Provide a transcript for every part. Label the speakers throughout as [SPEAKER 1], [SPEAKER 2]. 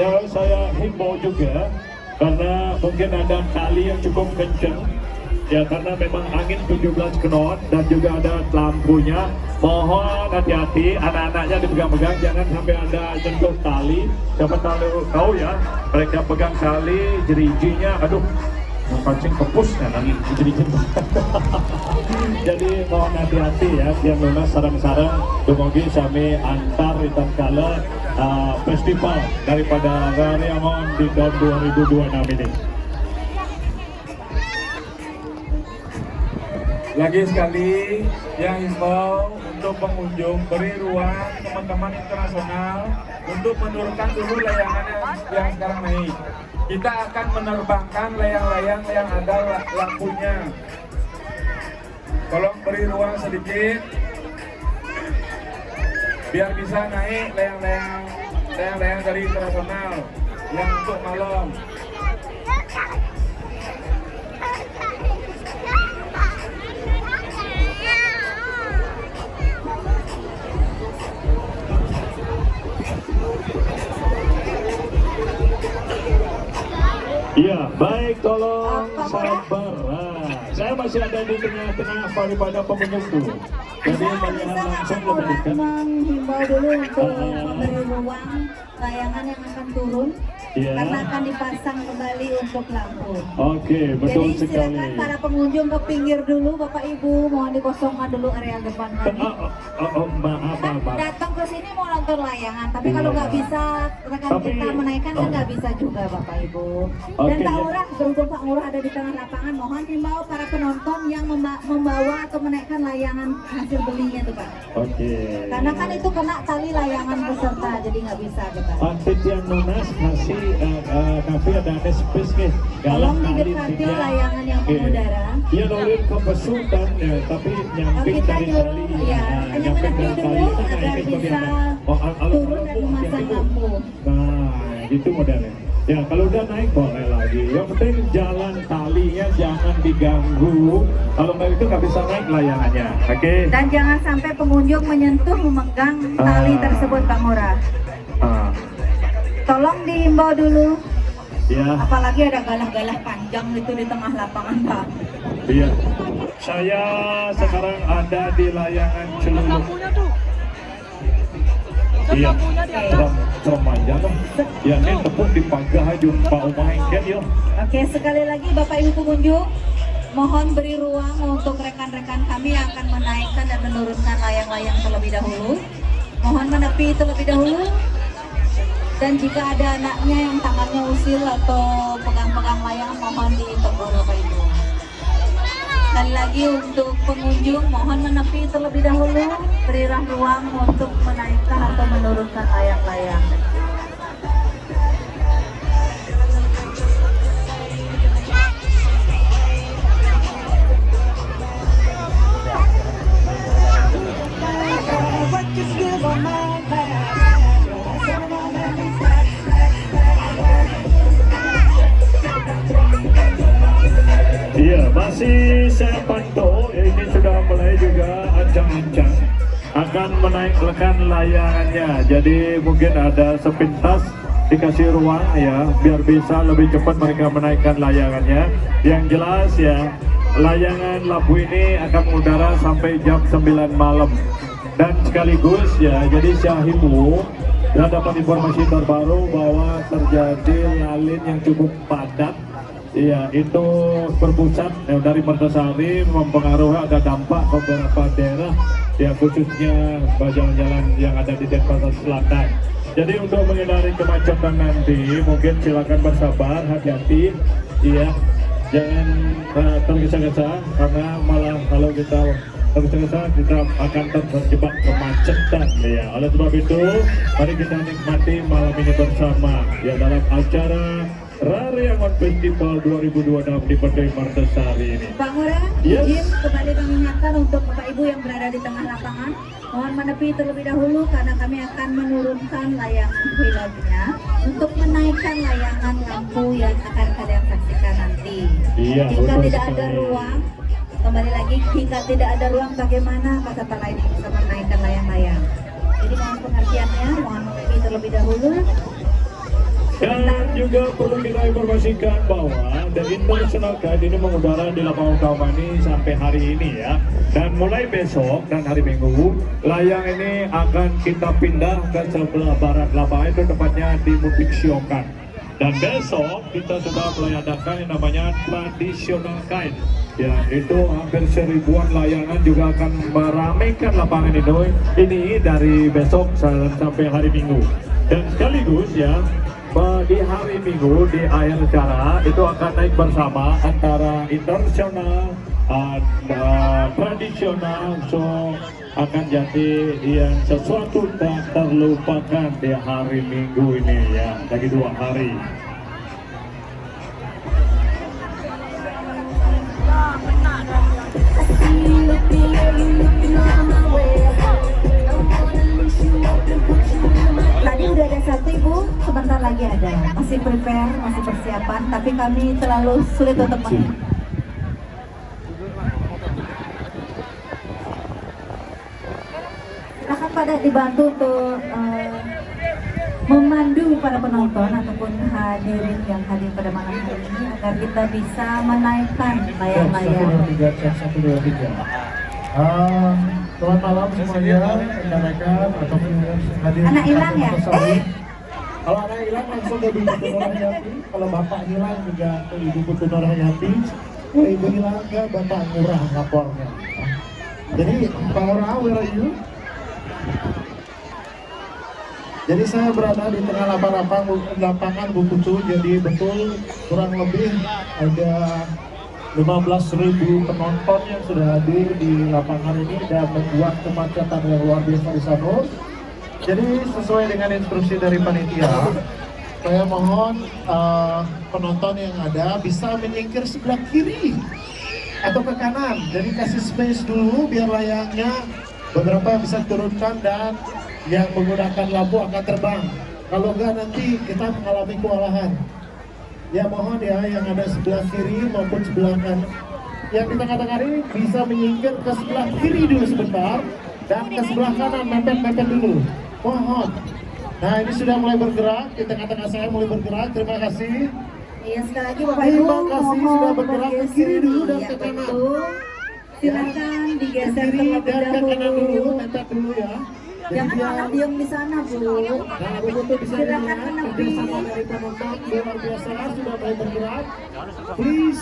[SPEAKER 1] ya saya himbau juga karena mungkin ada tali yang cukup kencang. Ya karena memang angin 17 knot dan juga ada lampunya. Mohon hati-hati, anak-anaknya dipegang-pegang, jangan sampai ada jentuh tali. Siapa tahu ya, mereka pegang tali, jerijinya, aduh, pancing kepus ya nanti jerijinya. Jadi mohon hati-hati ya, yang lunas sarang-sarang, dumugi sami antar itan kala festival daripada Rariamon di tahun 2026 ini.
[SPEAKER 2] Lagi sekali yang himbau untuk pengunjung, beri ruang teman-teman internasional untuk menurunkan dulu layangan yang sekarang naik. Kita akan menerbangkan layang-layang yang ada lampunya. Tolong beri ruang sedikit biar bisa naik layang-layang dari internasional yang untuk malam.
[SPEAKER 1] Iya, baik, tolong sabar. Saya masih ada di tengah-tengah daripada pengunjung tuh. Jadi melihat langsung lebih dekat.
[SPEAKER 3] Menghimbau dulu untuk memberi ruang layangan yang akan turun. Karena akan dipasang kembali untuk lampu.
[SPEAKER 1] Oke, betul
[SPEAKER 3] jadi,
[SPEAKER 1] sekali.
[SPEAKER 3] Jadi silakan para pengunjung ke pinggir dulu, Bapak Ibu, mohon dikosongkan dulu area depan kami.
[SPEAKER 1] Maaf.
[SPEAKER 3] Datang ke sini mau nonton layangan, tapi kalau nggak bisa rekan kita menaikkan kan nggak bisa juga, Bapak Ibu. Dan Pak Lurah, berhubung Pak Lurah ada di tengah lapangan, mohon himbau para penonton yang membawa atau menaikkan layangan hasil belinya tuh, Pak.
[SPEAKER 1] Oke.
[SPEAKER 3] Karena kan itu kena tali layangan peserta, jadi nggak bisa kita.
[SPEAKER 1] Pantit yang lunas kasih kafe ada space ke.
[SPEAKER 3] Tolong didekati layangan yang mengudara.
[SPEAKER 1] Iya, nurin ke pesuk dan tapi nyamping dari tali.
[SPEAKER 3] Ya, hanya menepi dulu agar bisa turun dan memasang lampu.
[SPEAKER 1] Nah, itu modelnya. Ya, kalau udah naik boleh lagi. Yang penting jalan talinya jangan diganggu. Kalau nggak itu nggak bisa naik layangannya. Oke.
[SPEAKER 3] Dan jangan sampai pengunjung menyentuh memegang tali tersebut, Pak Ngurah. Tolong diimbau dulu.
[SPEAKER 1] Ya.
[SPEAKER 3] Apalagi ada galah-galah panjang itu di tengah lapangan, Pak.
[SPEAKER 1] Iya. Saya sekarang ada di layangan Celuluk. Iya. Remaja lah. Ya, ini tepuk di pagar jumpa Umay kan yo.
[SPEAKER 3] Oke, sekali lagi Bapak Ibu pengunjung, mohon beri ruang untuk rekan-rekan kami yang akan menaikkan dan menurunkan layang-layang terlebih dahulu. Mohon menepi terlebih dahulu. Dan jika ada anaknya yang tangannya usil atau pegang-pegang layang, mohon ditegur, Bapak Ibu. Sekali lagi untuk pengunjung, mohon menepi terlebih dahulu, berilah ruang untuk menaikkan atau menurunkan layang-layang.
[SPEAKER 1] Iya, masih saya pantau. Ini sudah mulai juga ancang-ancang akan menaikkan layangannya. Jadi mungkin ada sepintas dikasih ruang ya, biar bisa lebih cepat mereka menaikkan layangannya. Yang jelas ya, layangan lampu ini akan mengudara sampai jam 9 malam. Dan sekaligus ya, jadi saya himbau dan dapat informasi terbaru bahwa terjadi lalin yang cukup padat. Iya, itu berpusat dari Mertasari, mempengaruhi ada dampak beberapa daerah, ya khususnya jalan-jalan yang ada di Denpasar Selatan. Jadi untuk menghindari kemacetan nanti, mungkin silakan bersabar, hati-hati, iya, jangan tergesa-gesa karena malah kalau kita tergesa-gesa kita akan terjebak kemacetan. Ya, oleh sebab itu, mari kita nikmati malam ini bersama, ya dalam acara Rariamon Festival 2026 di Pedai Mertasari ini.
[SPEAKER 3] Pak Ngurah, izin kembali mengingatkan untuk Bapak Ibu yang berada di tengah lapangan, mohon menepi terlebih dahulu karena kami akan menurunkan layangan filmnya untuk menaikkan layangan lampu yang akan kalian saksikan nanti.
[SPEAKER 1] Iya,
[SPEAKER 3] jika tidak ada ruang, kembali lagi, jika tidak ada ruang bagaimana peserta lain yang bisa menaikkan layang-layang. Jadi mohon pengertiannya, mohon menepi terlebih dahulu.
[SPEAKER 1] juga perlu kita informasikan bahwa The International Kite ini mengudara di lapangan utama ini sampai hari ini ya. Dan mulai besok dan hari Minggu, layang ini akan kita pindah ke sebelah barat lapangan, itu tepatnya di Mutik Siokan. Dan besok kita sudah mengadakan yang namanya traditional kite. Ya, itu hampir 1000-an layangan juga akan meramaikan lapangan ini dari besok sampai hari Minggu. Dan sekaligus ya, di hari Minggu di akhir acara itu akan naik bersama antara internasional, tradisional, so akan jadi yang sesuatu tak terlupakan di hari Minggu ini ya, lagi 2 hari.
[SPEAKER 3] Tadi udah ada satu Ibu, sebentar lagi ada. Masih prepare, masih persiapan, tapi kami terlalu sulit untuk Silakan pada dibantu untuk memandu para penonton ataupun hadirin yang hadir pada malam hari ini agar kita bisa menaikkan layang-layang.
[SPEAKER 1] 1, 2, 3. Selamat malam semuanya, rekan-rekan ataupun hadirin.
[SPEAKER 3] Anak hilang ya?
[SPEAKER 1] Kalau anak hilang langsung ke Ibu Putu Nurhayati. Kalau bapak hilang juga ke Ibu Putu Nurhayati. Kalau ibu hilang ke Bapak Ngurah lapornya. Jadi Pak Ngurah, where are you? Jadi saya berada di tengah lapangan Bu Putu. Jadi betul kurang lebih ada 15.000 penonton yang sudah hadir di lapangan ini dan membuat kemacetan yang luar biasa di sana. Jadi sesuai dengan instruksi dari panitia, saya mohon penonton yang ada bisa menyingkir sebelah kiri atau ke kanan. Jadi kasih space dulu biar layangnya beberapa yang bisa turunkan dan yang menggunakan lampu akan terbang. Kalau enggak nanti kita mengalami kewalahan. Ya mohon ya yang ada sebelah kiri maupun sebelah kanan. Yang kita katakan ini bisa menyingkir ke sebelah kiri dulu sebentar dan ke sebelah kanan mepet-mepet dulu. Mohon. Nah ini sudah mulai bergerak, di tengah-tengah saya mulai bergerak. Terima kasih.
[SPEAKER 3] Iya sekali lagi Bapak Ibu
[SPEAKER 1] Terima kasih sudah bergerak ke kiri dulu dan ke kanan.
[SPEAKER 3] Silakan digeser
[SPEAKER 1] Kiri dan ke kanan
[SPEAKER 3] terlebih
[SPEAKER 1] dulu,
[SPEAKER 3] dahulu.
[SPEAKER 1] mepet dulu ya.
[SPEAKER 3] Jangan malah diam di sana Bu.
[SPEAKER 1] Nah, betul bisa
[SPEAKER 3] Silakan
[SPEAKER 1] dilihat
[SPEAKER 3] menepi.
[SPEAKER 1] kerjasama dari penonton luar biasa sudah mulai bergerak. Please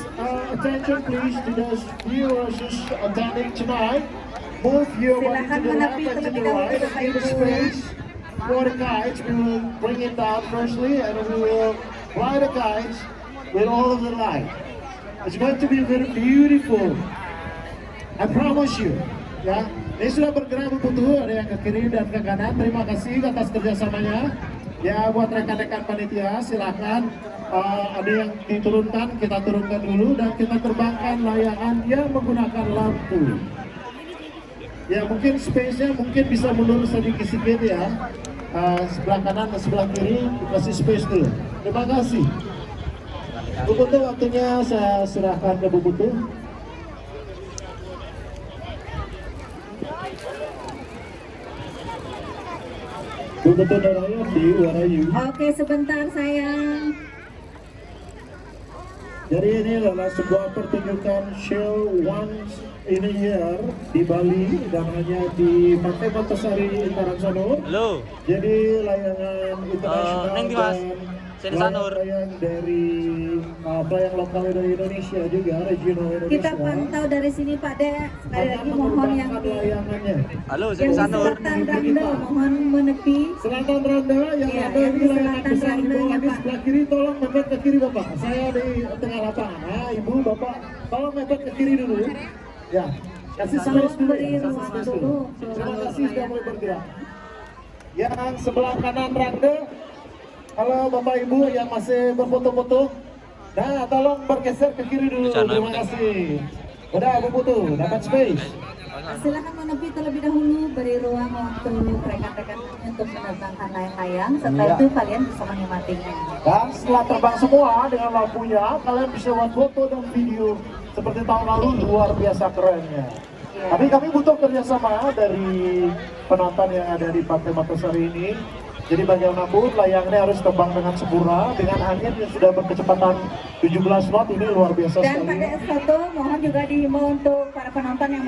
[SPEAKER 1] attention please to those viewers who's attending tonight. Move your body
[SPEAKER 3] Silakan
[SPEAKER 1] to the left
[SPEAKER 3] menepi
[SPEAKER 1] and to
[SPEAKER 3] terlebih
[SPEAKER 1] the
[SPEAKER 3] dahulu,
[SPEAKER 1] right.
[SPEAKER 3] Bapak
[SPEAKER 1] Give
[SPEAKER 3] Ibu.
[SPEAKER 1] space for the kites. We will bring it down firstly, and we will fly the kites with all of the light. It's going to be very beautiful. I promise you. Ya, ini sudah bergerak Bu Putu, ada yang ke kiri dan ke kanan. Terima kasih atas kerjasamanya. Ya, buat rekan-rekan panitia, silakan ada yang diturunkan, kita turunkan dulu dan kita terbangkan layangan yang menggunakan lampu. Ya, mungkin space-nya mungkin bisa mundur sedikit-sedikit ya. Sebelah kanan dan sebelah kiri dikasih space dulu. Terima kasih. Bu Putu, waktunya saya serahkan ke Bu Putu. Bu Putu Nurhayati, where are you?
[SPEAKER 3] Oke, sebentar sayang.
[SPEAKER 1] Jadi ini adalah sebuah pertunjukan show once in a year di Bali dan hanya di Pantai Matahari Intaran Sanur.
[SPEAKER 4] Halo.
[SPEAKER 1] Jadi layangan internasional
[SPEAKER 4] Neng di Mas.
[SPEAKER 1] dan
[SPEAKER 4] Sini Sanur.
[SPEAKER 1] layang dari layang lokal dari Indonesia juga, regional Indonesia.
[SPEAKER 3] Kita pantau dari sini Pak De. Sekali
[SPEAKER 1] akan
[SPEAKER 3] lagi mohon yang
[SPEAKER 1] menerbangkan
[SPEAKER 3] di
[SPEAKER 1] layangannya.
[SPEAKER 4] Halo,
[SPEAKER 3] yang
[SPEAKER 4] sini
[SPEAKER 3] di
[SPEAKER 4] Sanur.
[SPEAKER 3] selatan Randa mohon menepi.
[SPEAKER 1] Selatan Randa yang
[SPEAKER 3] Iya,
[SPEAKER 1] ada
[SPEAKER 3] yang
[SPEAKER 1] di
[SPEAKER 3] di
[SPEAKER 1] layangan
[SPEAKER 3] selatan
[SPEAKER 1] besar
[SPEAKER 3] Randa
[SPEAKER 1] Ibu
[SPEAKER 3] ya,
[SPEAKER 1] di
[SPEAKER 3] Pak.
[SPEAKER 1] sebelah kiri, tolong mepet ke kiri Bapak. Saya di tengah lapangan. Nah, Ibu, Bapak, tolong mepet ke kiri dulu. Ya, kasih space dulu.
[SPEAKER 3] beri
[SPEAKER 1] Ya, kasih
[SPEAKER 3] ruang
[SPEAKER 1] space
[SPEAKER 3] dulu.
[SPEAKER 1] dulu. Terima kasih sudah mulai bergerak. Yang sebelah kanan Randa, kalau Bapak Ibu yang masih berfoto-foto, nah tolong bergeser ke kiri dulu. Terima kasih. Udah Bu Putu, dapat space.
[SPEAKER 3] Silakan menepi terlebih dahulu, beri ruang untuk rekan-rekan untuk menerbangkan layang-layang. Setelah
[SPEAKER 1] Iya.
[SPEAKER 3] itu kalian bisa menikmatinya.
[SPEAKER 1] Dan setelah terbang semua dengan lampunya, kalian bisa buat foto dan video seperti tahun lalu, luar biasa kerennya. Tapi kami butuh kerjasama dari penonton yang ada di Pantai Matahari ini.
[SPEAKER 4] Jadi bagaimanapun layangnya harus terbang dengan sempurna dengan angin yang sudah berkecepatan 17 knot, ini luar biasa
[SPEAKER 3] Dan
[SPEAKER 4] sekali.
[SPEAKER 3] pada S1 mohon juga dihimbau untuk para penonton yang